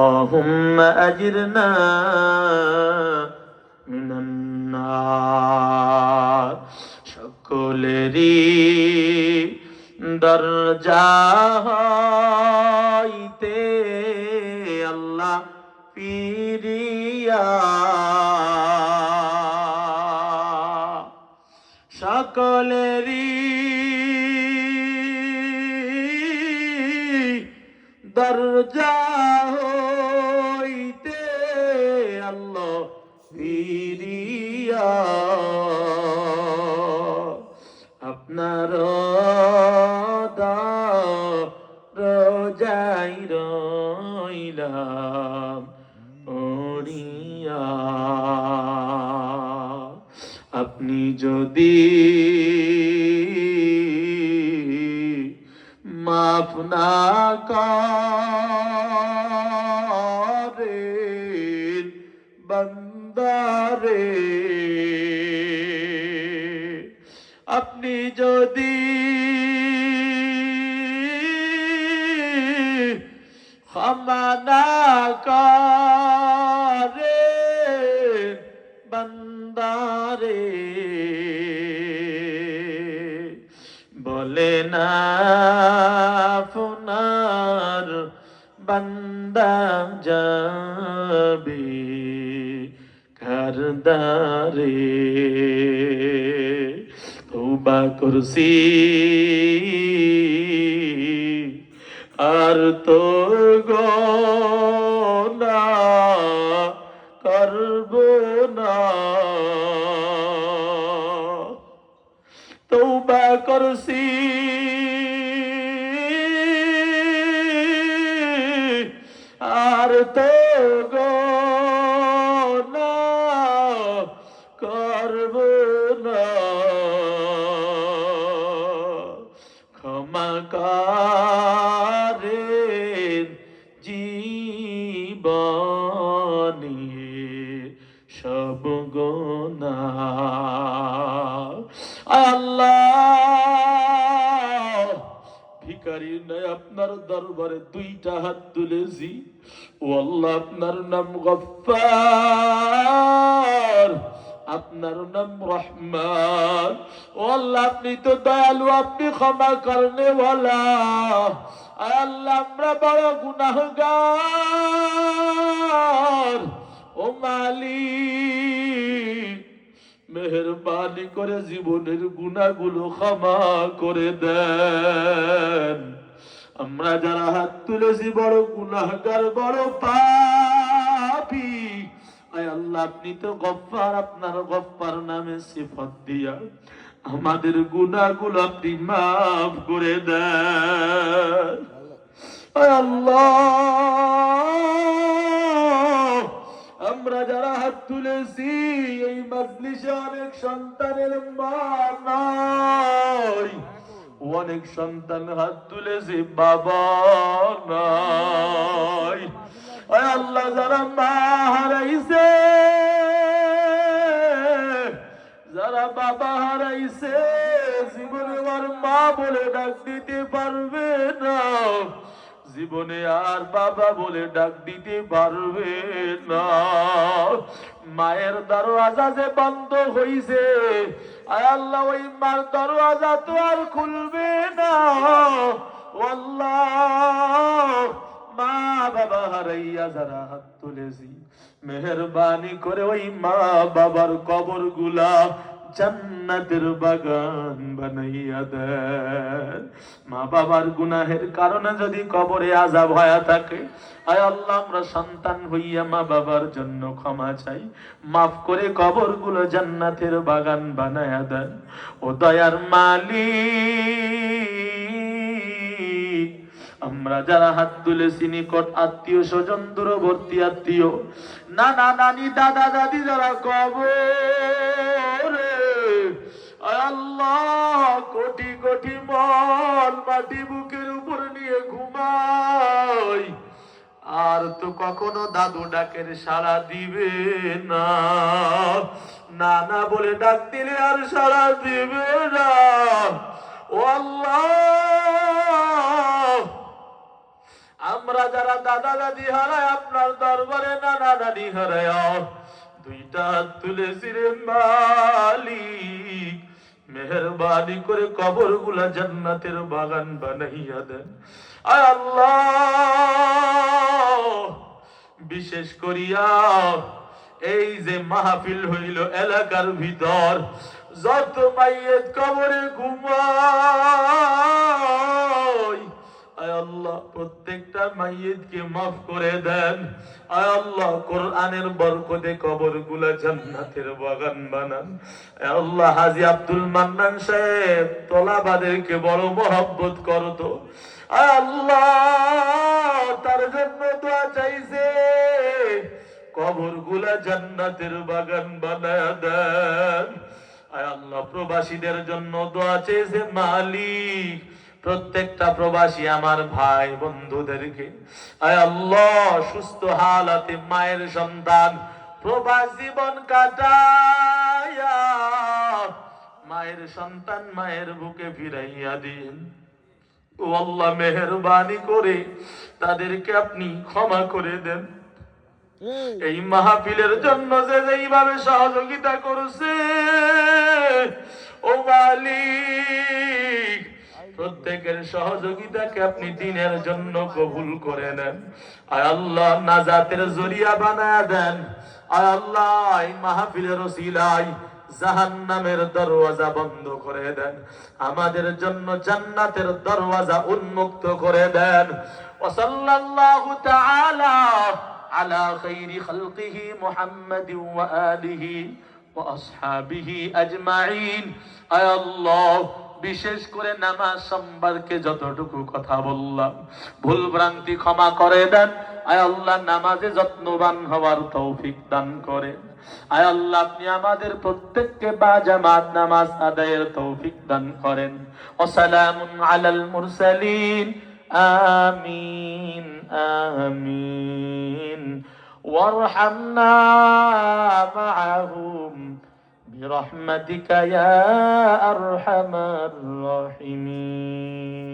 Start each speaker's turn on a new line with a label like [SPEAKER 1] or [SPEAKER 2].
[SPEAKER 1] اللهم أجرنا من النار সকলেরই দরজা হইতে আল্লাহ ফিরিয়া সকলেরই দরজা হইতে আল্লাহ ফিরিয়া আপনার রোজাই রইলাম পড়িয়া। আপনি যদি মাফ না করেন বান্দারে, আপনি যদি ক্ষমা না করেন বান্দারে, বলে না আপনার বান্দা যাবে কারদারে। তওবা করছি আর তো গুনাহ করব না, তওবা করছি আর তো গুনাহ করব না। ক্ষমা করেন জীবনে সব গুনাহ। আল্লাহ, ভিখারি নয়, আপনার দরবারে দুইটা হাত তুলেছি। ও আল্লাহ, আপনার নাম গফফার, আপনার নাম রহমান। ও আল্লাহ, আপনি তো দয়ালু, আপনি ক্ষমা করনে ওয়ালা। আল্লাহ, আমরা বড় গুনাহগার। ও মালিক, মেহেরবানি করে জীবনের গুনাহগুলো ক্ষমা করে দেন। আমরা যারা হাত তুলেছি বড় গুনাহগার, বড় পাপী। আয় আল্লাহ, আপনি তো গফফার, আপনার গফফার নামে সিফত দিয়া আমাদের গুনাহগুলো আপনি মাফ করে দেন। আয় আল্লাহ, আমরা যারা হাত তুলেছি এই মজলিসে অনেক সন্তানের মা নাই, অনেক সন্তান হাত তুলেছে বাবা নাই। আয় আল্লাহ, যারা মা হারাইছে, যারা বাবা হারাইছে, জীবনে আর মা বলে ডাক দিতে পারবে না, জীবনে আর বাবা বলে ডাক দিতে পারবে না। মায়ের দরওয়াজা যে বন্ধ হইছে, আয় আল্লাহ, ওই মার দরওয়াজা তো আর খুলবে না। আল্লাহ, মা বাবা হারাইয়া যারা হাত তুলেছি, মেহেরবানি করে ওই মা বাবার কবর গুলা জান্নাতের বাগান বানাইয়া দেন। মা বাবার গুনাহের কারণে যদি কবরে আযাব হয়ে থাকে, আয় আল্লাহ, আমরা সন্তান হইয়া মা বাবার জন্য ক্ষমা চাই, মাফ করে কবরগুলো জান্নাতের বাগান বানাইয়া দেন। ও দয়ার মালিক, আমরা যারা হাত তুলেছি নিকট আত্মীয় স্বজন, দূরবর্তী আত্মীয়, নানা নানি দাদা দাদি যারা কবরে, আল্লাহ, কোটি কোটি মন মাটি বুকের উপর নিয়ে ঘুমাই, আর তো কখনো দাদু ডাকের সাড়া দিবে না, নানা বলে ডাক দিলে আর সাড়া দিবে না। ও আল্লাহ, আমরা যারা দাদা দাদি হারায় আপনার দরবারে নানা নানি হারায় দুইটা হাত তুলেছি রে মালিক, মেহেরবানি করে কবরগুলা জান্নাতের বাগান বানাইয়া দেন। আয় আল্লাহ, বিশেষ করিয়া এই যে মাহফিল হইল এলাকার ভিতর যত মাইয়েত কবরে ঘুমায়, আয় আল্লাহ প্রত্যেকটা মাইয়েতকে মাফ করে দেন। আয় আল্লাহ কোরআনের বরকতে কবরগুলা জান্নাতের বাগান বানান। আয় আল্লাহ হাজী আব্দুল মান্নান সাহেব তলাবাদেরকে বড় মহব্বত করতো। আয় আল্লাহ তার জন্য দোয়া চাইছে, কবরগুলা জান্নাতের বাগান বানায়া দেন। আয় আল্লাহ প্রবাসীদের জন্য দোয়া চেয়েছে মালিক, প্রত্যেকটা প্রবাসী আমার ভাই বন্ধুদেরকে আয় আল্লাহ সুস্থ হালাতে মায়ের সন্তান প্রবাস জীবন কাটায়া মায়ের সন্তান মায়ের বুকে ফিরাইয়া দিন। ও আল্লাহ মেহেরবানি করে তাদেরকে আপনি ক্ষমা করে দেন। এই মাহফিলের জন্য যে যেইভাবে সহযোগিতা করছে ও মালিক, প্রত্যেকের সহযোগিতাকে আপনি দিনের জন্য কবুল করে নেন। আয় আল্লাহ নাজাতের জরিয়া বানায়া দেন। আয় আল্লাহ এই মাহফিলের ওসিলায় জাহান্নামের দরওয়াজা বন্ধ করে দেন, আমাদের জন্য জান্নাতের দরওয়াজা উন্মুক্ত করে দেন। ওয়া সাল্লাল্লাহু তাআলা আলা খাইরি খালকিহি মুহাম্মাদিন ওয়া আলিহি ওয়া আসহাবিহি আজমাইন। আয় আল্লাহ বিশেষ করে নামাজ সম্পর্কে যতটুকু কথা বললাম ভুল ভ্রান্তি ক্ষমা করে দেন। আয় আল্লাহ নামাজে যত্নবান হওয়ার তৌফিক দান করেন। আয় আল্লাহ আপনি আমাদের প্রত্যেককে বা জামাত নামাজ আদায়ের তৌফিক দান করেন। ওয়াসালামুন আলাল মুরসালিন। আমিন আমিন। ওয়ারহামনা মাআহুম برحمتك يا أرحم الراحمين.